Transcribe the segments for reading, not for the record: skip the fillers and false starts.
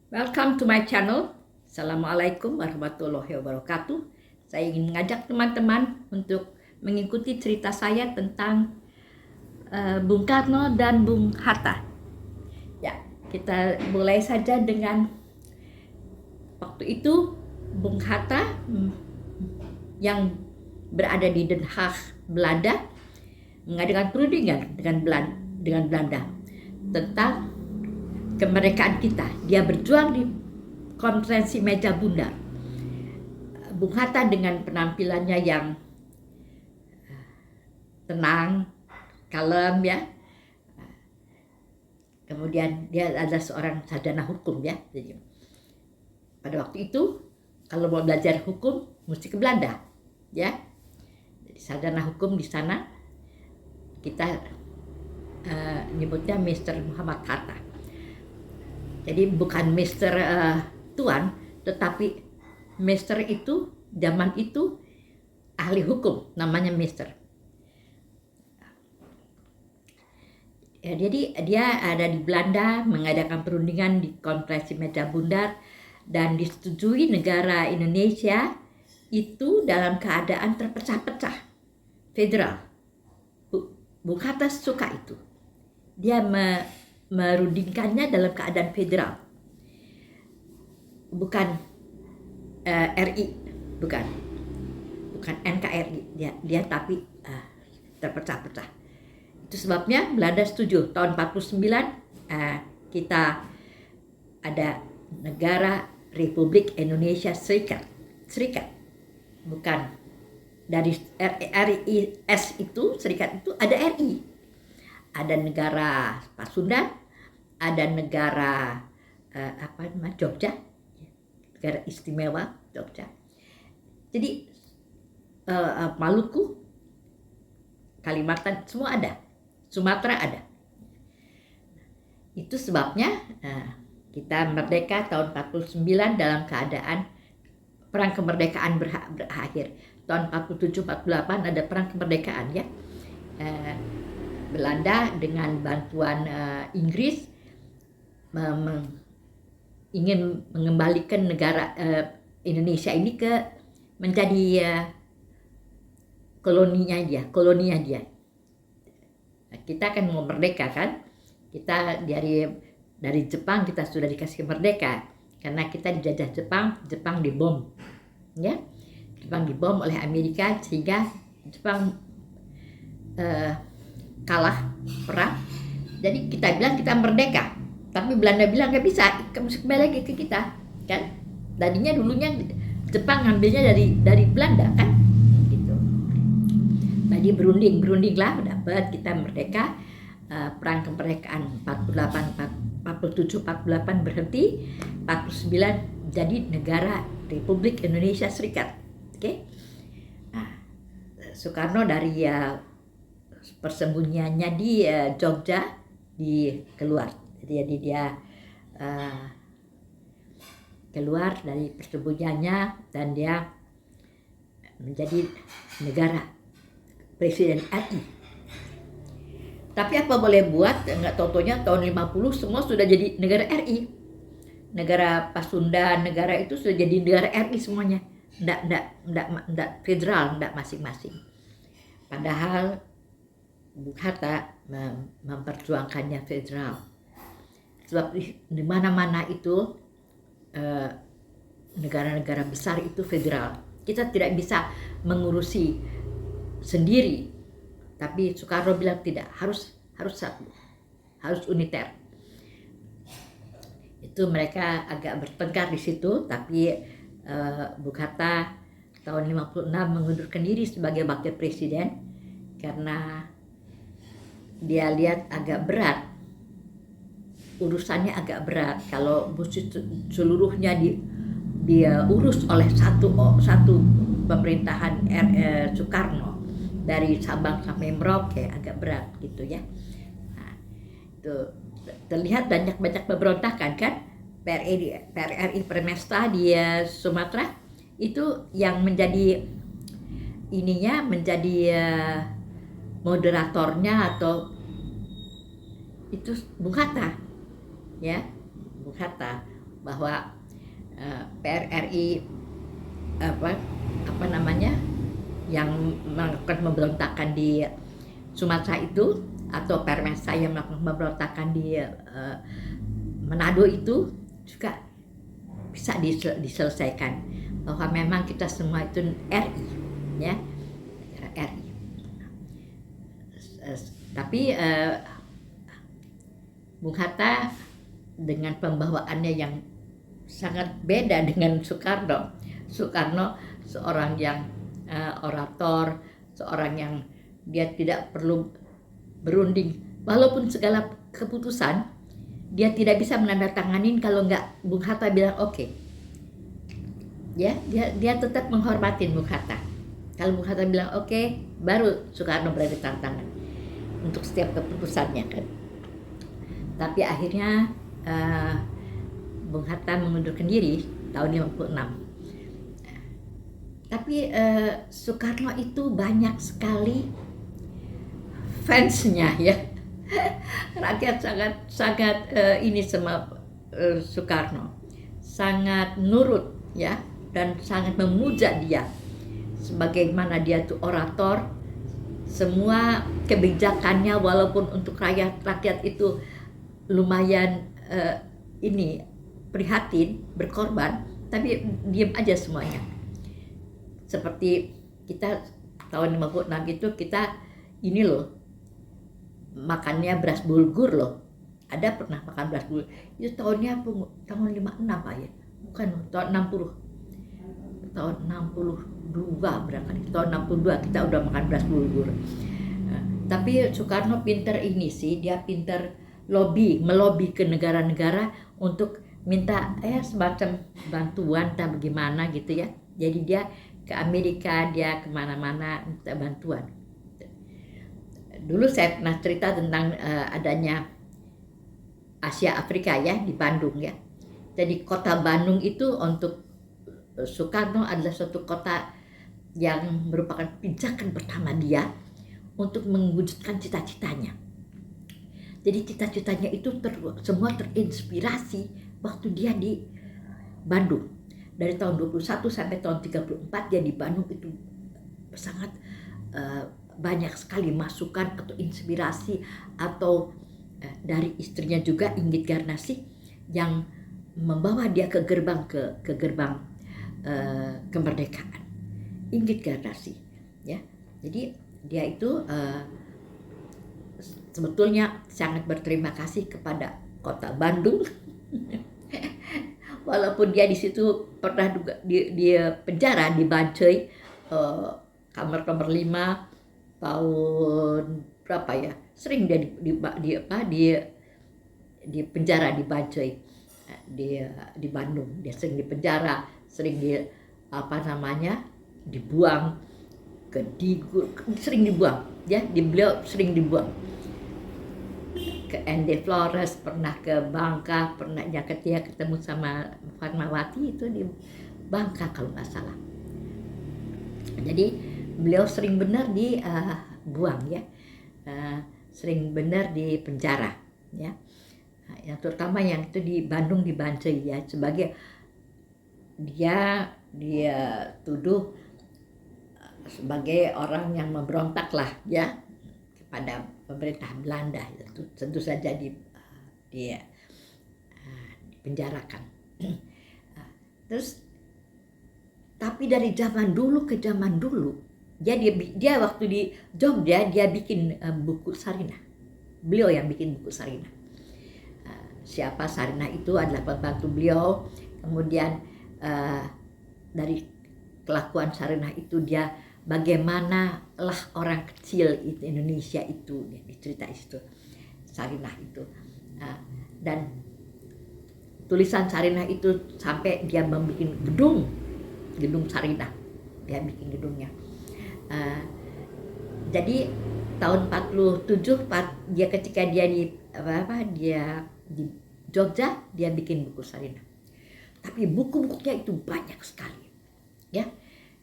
Welcome to my channel. Assalamualaikum warahmatullahi wabarakatuh. Saya ingin mengajak teman-teman untuk mengikuti cerita saya tentang Bung Karno dan Bung Hatta. Ya, kita mulai saja dengan waktu itu Bung Hatta yang berada di Den Haag, Belanda, mengadakan perundingan dengan Belanda tentang kemerdekaan kita. Dia berjuang di konferensi meja bundar. Bung Hatta dengan penampilannya yang tenang, kalem ya. Kemudian dia adalah seorang sarjana hukum ya. Jadi pada waktu itu kalau mau belajar hukum mesti ke Belanda ya. Jadi sarjana hukum di sana kita nyebutnya Mr. Muhammad Hatta. Jadi bukan Mister Tuan, tetapi Mister itu zaman itu ahli hukum, namanya Mister. Ya, jadi dia ada di Belanda mengadakan perundingan di konferensi meja bundar dan disetujui negara Indonesia itu dalam keadaan terpecah-pecah, federal. Bung Hatta suka itu. Dia merundingkannya dalam keadaan federal, bukan RI, bukan NKRI, dia tapi terpecah-pecah. Itu sebabnya Belanda setuju tahun 49 kita ada negara Republik Indonesia Serikat, bukan dari RIS itu, serikat itu ada RI, ada negara Pasundan, ada negara Jogja, negara istimewa Jogja. Jadi Maluku, Kalimantan semua ada, Sumatera ada. Itu sebabnya kita merdeka tahun 49 dalam keadaan perang kemerdekaan berakhir. Tahun 47-48 ada perang kemerdekaan ya. Belanda dengan bantuan Inggris ingin mengembalikan negara Indonesia ini menjadi koloninya dia. Nah, kita kan mau merdeka kan? Kita dari Jepang kita sudah dikasih merdeka karena kita dijajah Jepang dibom, ya. Jepang dibom oleh Amerika sehingga Jepang kalah perang. Jadi kita bilang kita merdeka, tapi Belanda bilang nggak bisa, kembali lagi ke kita kan. Tadinya dulunya Jepang ngambilnya dari Belanda kan gitu. Jadi berunding lah dapat kita merdeka. Perang kemerdekaan 47-48 berhenti, 49 jadi negara Republik Indonesia Serikat. Oke. Nah, Soekarno dari persembunyiannya di Jogja keluar. Jadi dia keluar dari persembunyiannya dan dia menjadi negara presiden RI. Tapi apa boleh buat, nggak tau-taunya tahun 50 semua sudah jadi negara RI. Negara Pasundan, negara itu sudah jadi negara RI semuanya. Nggak federal, nggak masing-masing. Padahal Bung Hatta memperjuangkannya federal. Sebab di mana-mana itu negara-negara besar itu federal. Kita tidak bisa mengurusi sendiri. Tapi Soekarno bilang tidak, harus satu, harus uniter. Itu mereka agak bertengkar di situ, tapi Bung Hatta tahun 56 mengundurkan diri sebagai wakil presiden karena dia lihat agak berat, urusannya agak berat kalau seluruhnya dia urus oleh satu pemerintahan Soekarno dari Sabang sampai Merauke, agak berat gitu ya. Nah, itu terlihat banyak pemberontakan kan. PRRI Permesta di Sumatera itu yang menjadi moderatornya atau itu Bung Hatta ya, Bung Hatta bahwa PRRI apa namanya yang melakukan pemberontakan di Sumatera itu, atau Permesa yang melakukan pemberontakan di Manado itu juga bisa diselesaikan, bahwa memang kita semua itu RI, ya, negara RI. Tapi Bung Hatta dengan pembawaannya yang sangat beda dengan Soekarno. Soekarno seorang yang orator, seorang yang dia tidak perlu berunding, walaupun segala keputusan dia tidak bisa menandatanganin kalau nggak Bung Hatta bilang oke. Ya, dia tetap menghormatin Bung Hatta. Kalau Bung Hatta bilang oke, baru Soekarno berani tantangan untuk setiap keputusannya kan. Tapi akhirnya Bung Hatta mengundurkan diri tahun 56. Tapi Soekarno itu banyak sekali fansnya, ya. Rakyat sangat ini sama Soekarno, sangat nurut, ya, dan sangat memuja dia sebagaimana dia tuh orator. Semua kebijakannya walaupun untuk rakyat itu lumayan ini prihatin, berkorban, tapi diam aja semuanya. Seperti kita tahun 56 itu kita ini loh, makannya beras bulgur loh. Ada pernah makan beras bulgur. Itu tahun 56 Pak ya. Bukan, tahun 60. Tahun 62 barangkali. Tahun 62 kita udah makan beras bulgur. Tapi Soekarno pinter ini sih, dia pinter melobi ke negara-negara untuk minta semacam bantuan tak bagaimana gitu ya. Jadi dia ke Amerika, dia kemana-mana minta bantuan. Dulu saya pernah cerita tentang adanya Asia Afrika ya di Bandung ya. Jadi kota Bandung itu untuk Soekarno adalah suatu kota yang merupakan pijakan pertama dia untuk mewujudkan cita-citanya. Jadi cita-citanya itu semua terinspirasi waktu dia di Bandung. Dari tahun 21 sampai tahun 34 dia di Bandung itu sangat banyak sekali masukan atau inspirasi atau dari istrinya juga Inggit Garnasih yang membawa dia ke gerbang kemerdekaan. Inggit Garnasih, ya. Jadi dia itu sebetulnya sangat berterima kasih kepada kota Bandung. Walaupun dia di situ pernah juga di penjara di Bancai, kamar nomor 5 tahun berapa ya, sering dia di penjara di Bancai, di Bandung. Dia sering di penjara, sering dibuang ke Digur, sering dibuang ya, beliau sering dibuang ke ND Flores, pernah ke Bangka, pernah ya ketika ketemu sama Fatmawati itu di Bangka kalau nggak salah. Jadi beliau sering benar dibuang ya, sering benar di penjara ya. Yang terutama yang itu di Bandung di Bancai ya, sebagai dia tuduh sebagai orang yang memberontak lah ya kepada pemerintah Belanda. Itu tentu saja dia dipenjarakan. Terus tapi dari zaman dulu ke zaman dulu dia waktu di Jogja dia bikin buku Sarinah. Beliau yang bikin buku Sarinah. Siapa Sarinah itu adalah pembantu beliau. Kemudian dari kelakuan Sarinah itu dia bagaimana lah orang kecil itu Indonesia itu ya, cerita itu Sarinah itu. Dan tulisan Sarinah itu sampai dia membuat gedung Sarinah, dia bikin gedungnya. Jadi tahun 47 dia ketika dia di Jogja dia bikin buku Sarinah. Tapi buku-bukunya itu banyak sekali. Ya.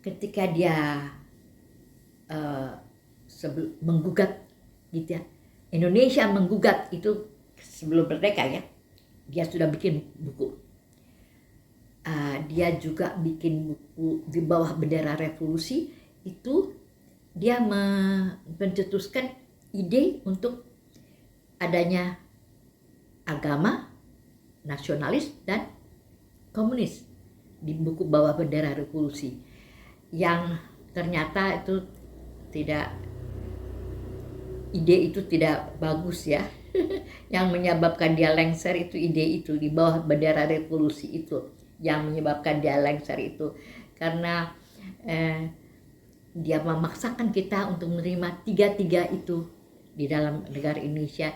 Ketika dia menggugat gitu ya. Indonesia menggugat itu sebelum merdeka ya. Dia sudah bikin buku. dia juga bikin buku di bawah bendera revolusi. Itu dia mencetuskan ide untuk adanya agama nasionalis dan komunis di buku bawah bendera revolusi, yang ternyata itu ide itu tidak bagus ya. Yang menyebabkan dia lengser itu ide itu di bawah bendera revolusi itu yang menyebabkan dia lengser itu, karena dia memaksakan kita untuk menerima tiga itu di dalam negara Indonesia,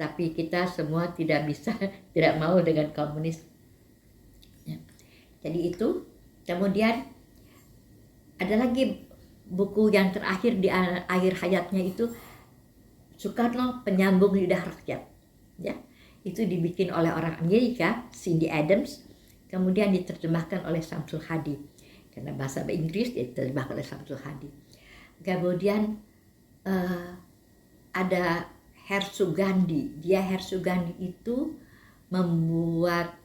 tapi kita semua tidak mau dengan komunis. Jadi itu. Kemudian ada lagi buku yang terakhir di akhir hayatnya itu, Soekarno Penyambung Lidah Rakyat, ya. Itu dibikin oleh orang Amerika, Cindy Adams, kemudian diterjemahkan oleh Samsul Hadi. Karena bahasa Inggris diterjemahkan oleh Samsul Hadi. Kemudian ada Hersugandi. Hersugandi itu membuat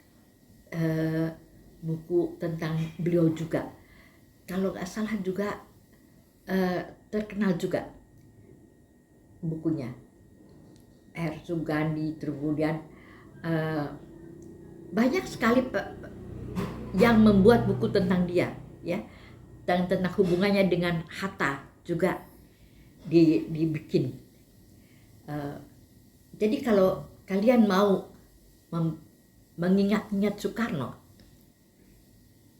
buku tentang beliau juga. Kalau nggak salah juga terkenal juga bukunya. Hersugandi, kemudian banyak sekali yang membuat buku tentang dia, ya, dan tentang hubungannya dengan Hatta juga dibikin. Jadi kalau kalian mau mengingat-ingat Soekarno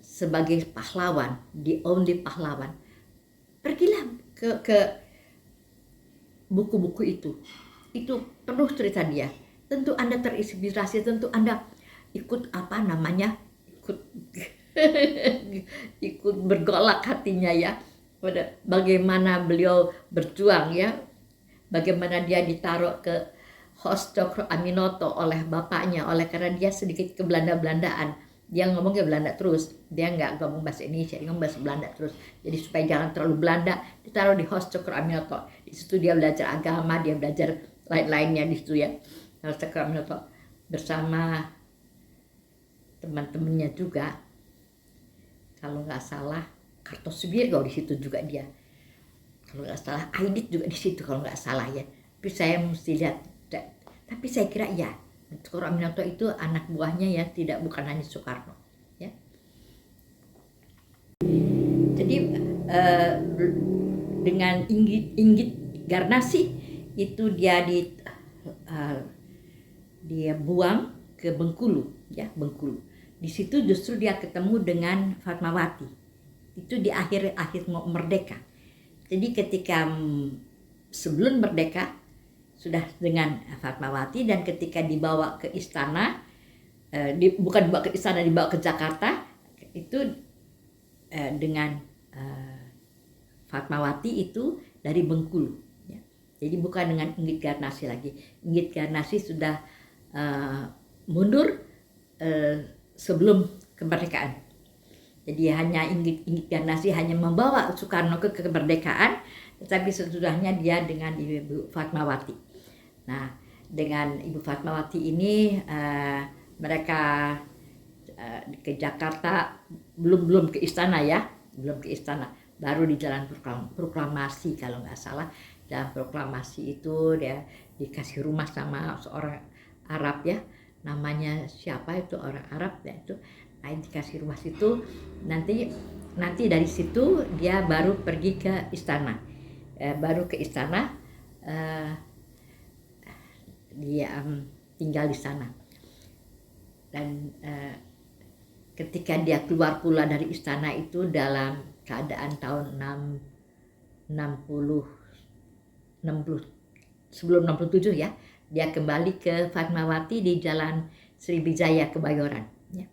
sebagai pahlawan, the only pahlawan, pergilah ke buku-buku itu penuh cerita dia. Tentu Anda terinspirasi, tentu Anda ikut ikut bergolak hatinya ya, pada bagaimana beliau berjuang ya, bagaimana dia ditaruh ke Hos Cokro Aminoto oleh bapaknya, karena dia sedikit ke-Belanda-Belandaan. Dia ngomongnya Belanda terus, dia nggak ngomong bahasa Indonesia, dia ngomong bahasa Belanda terus. Jadi supaya jangan terlalu Belanda, ditaruh di Hos Cokro Aminoto. Di situ dia belajar agama, dia belajar lain-lainnya di situ ya. Hos Cokro Aminoto bersama teman-temannya juga. Kalau nggak salah Kartosuwiryo di situ juga dia. Kalau nggak salah Aidit juga di situ kalau nggak salah ya. Tapi saya mesti lihat. Tapi saya kira ya. Cokro Aminoto itu anak buahnya ya, bukan hanya Soekarno ya. Jadi dengan Inggit Garnasi itu dia buang ke Bengkulu ya, Bengkulu. Di situ justru dia ketemu dengan Fatmawati. Itu di akhir merdeka. Jadi ketika sebelum merdeka sudah dengan Fatmawati, dan ketika dibawa ke istana, bukan dibawa ke istana, dibawa ke Jakarta, itu dengan Fatmawati itu dari Bengkulu ya. Jadi bukan dengan Inggit Garnasi lagi. Inggit Garnasi sudah mundur sebelum kemerdekaan. Jadi hanya Inggit Garnasi hanya membawa Soekarno ke kemerdekaan, tetapi sesudahnya dia dengan Ibu Fatmawati. Nah, dengan Ibu Fatmawati ini mereka ke Jakarta, belum ke istana ya, baru di Jalan Proklamasi kalau nggak salah. Jalan Proklamasi itu dia dikasih rumah sama seorang Arab ya, namanya siapa itu, orang Arab ya itu. Nah, dikasih rumah situ, nanti dari situ dia baru pergi ke istana, dia tinggal di sana. Dan ketika dia keluar pula dari istana itu dalam keadaan tahun 60 sebelum 67 ya, dia kembali ke Fatmawati di Jalan Sriwijaya Kebayoran ya.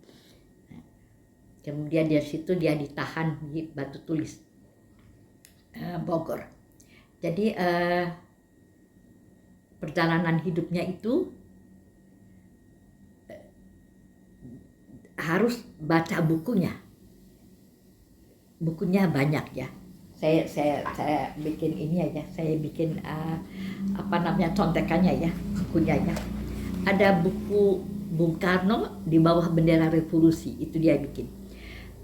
Kemudian dari situ dia ditahan di Batu Tulis, Bogor. Jadi perjalanan hidupnya itu harus baca bukunya banyak ya. Saya bikin ini aja, saya bikin contekannya ya, bukunya ya. Ada Bung Karno di bawah bendera revolusi, itu dia bikin.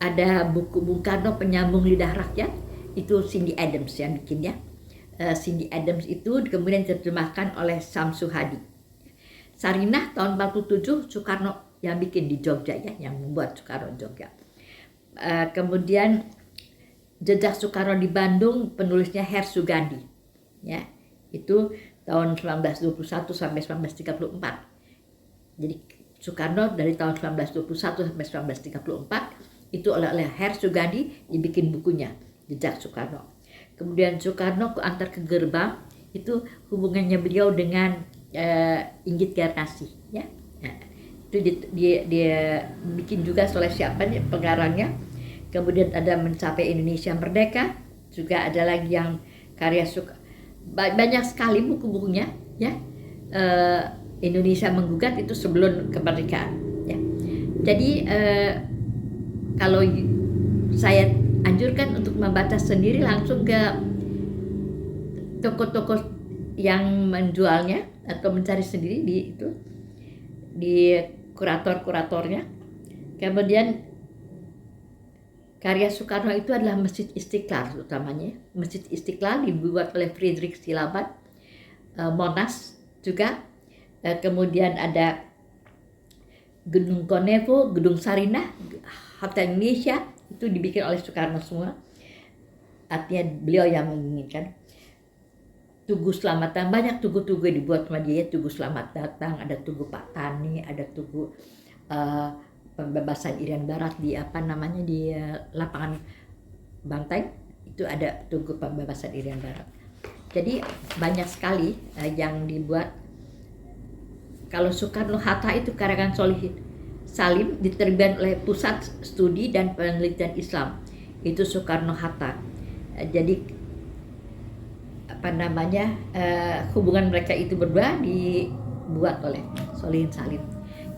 Ada buku Bung Karno Penyambung Lidah Rakyat, itu Cindy Adams yang bikin ya. Cindy Adams itu kemudian diterjemahkan oleh Samsu Hadi. Sarinah tahun 47 Soekarno yang bikin di Jogja ya, yang membuat Soekarno Jogja. Kemudian Jejak Soekarno di Bandung, penulisnya Her Sugandi ya, itu tahun 1921 sampai 1934. Jadi Soekarno dari tahun 1921 sampai 1934 itu oleh Her Sugandi dibikin bukunya Jejak Soekarno. Kemudian Soekarno antar ke gerbang, itu hubungannya beliau dengan Inggit Garnasi ya. Nah, itu dia bikin juga oleh siapa nih pengarangnya. Kemudian ada Mencapai Indonesia Merdeka, juga ada lagi yang karya banyak sekali buku-bukunya ya. Indonesia Menggugat itu sebelum kemerdekaan ya. Jadi kalau saya anjurkan untuk membaca sendiri, langsung ke toko-toko yang menjualnya atau mencari sendiri di kurator-kuratornya. Kemudian karya Soekarno itu adalah Masjid Istiqlal utamanya. Masjid Istiqlal dibuat oleh Friedrich Silaban, Monas juga. Kemudian ada Gedung Konevo, Gedung Sarinah, Hotel Indonesia, itu dibikin oleh Soekarno semua. Artinya beliau yang menginginkan. Tugu Selamat Datang, banyak tugu-tugu dibuat sama dia. Tugu Selamat Datang, ada Tugu Pak Tani, ada Tugu Pembebasan Irian Barat di di lapangan Banteng, itu ada Tugu Pembebasan Irian Barat. Jadi banyak sekali yang dibuat. Kalau Soekarno-Hatta itu karangan Solihin Salim, diterbitkan oleh Pusat Studi dan Penelitian Islam, itu Soekarno-Hatta. Jadi hubungan mereka itu berdua dibuat oleh Solihin Salim.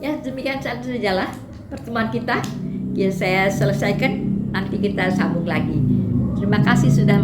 Ya, demikian sajalah pertemuan kita. Ya, saya selesaikan, nanti kita sambung lagi. Terima kasih sudah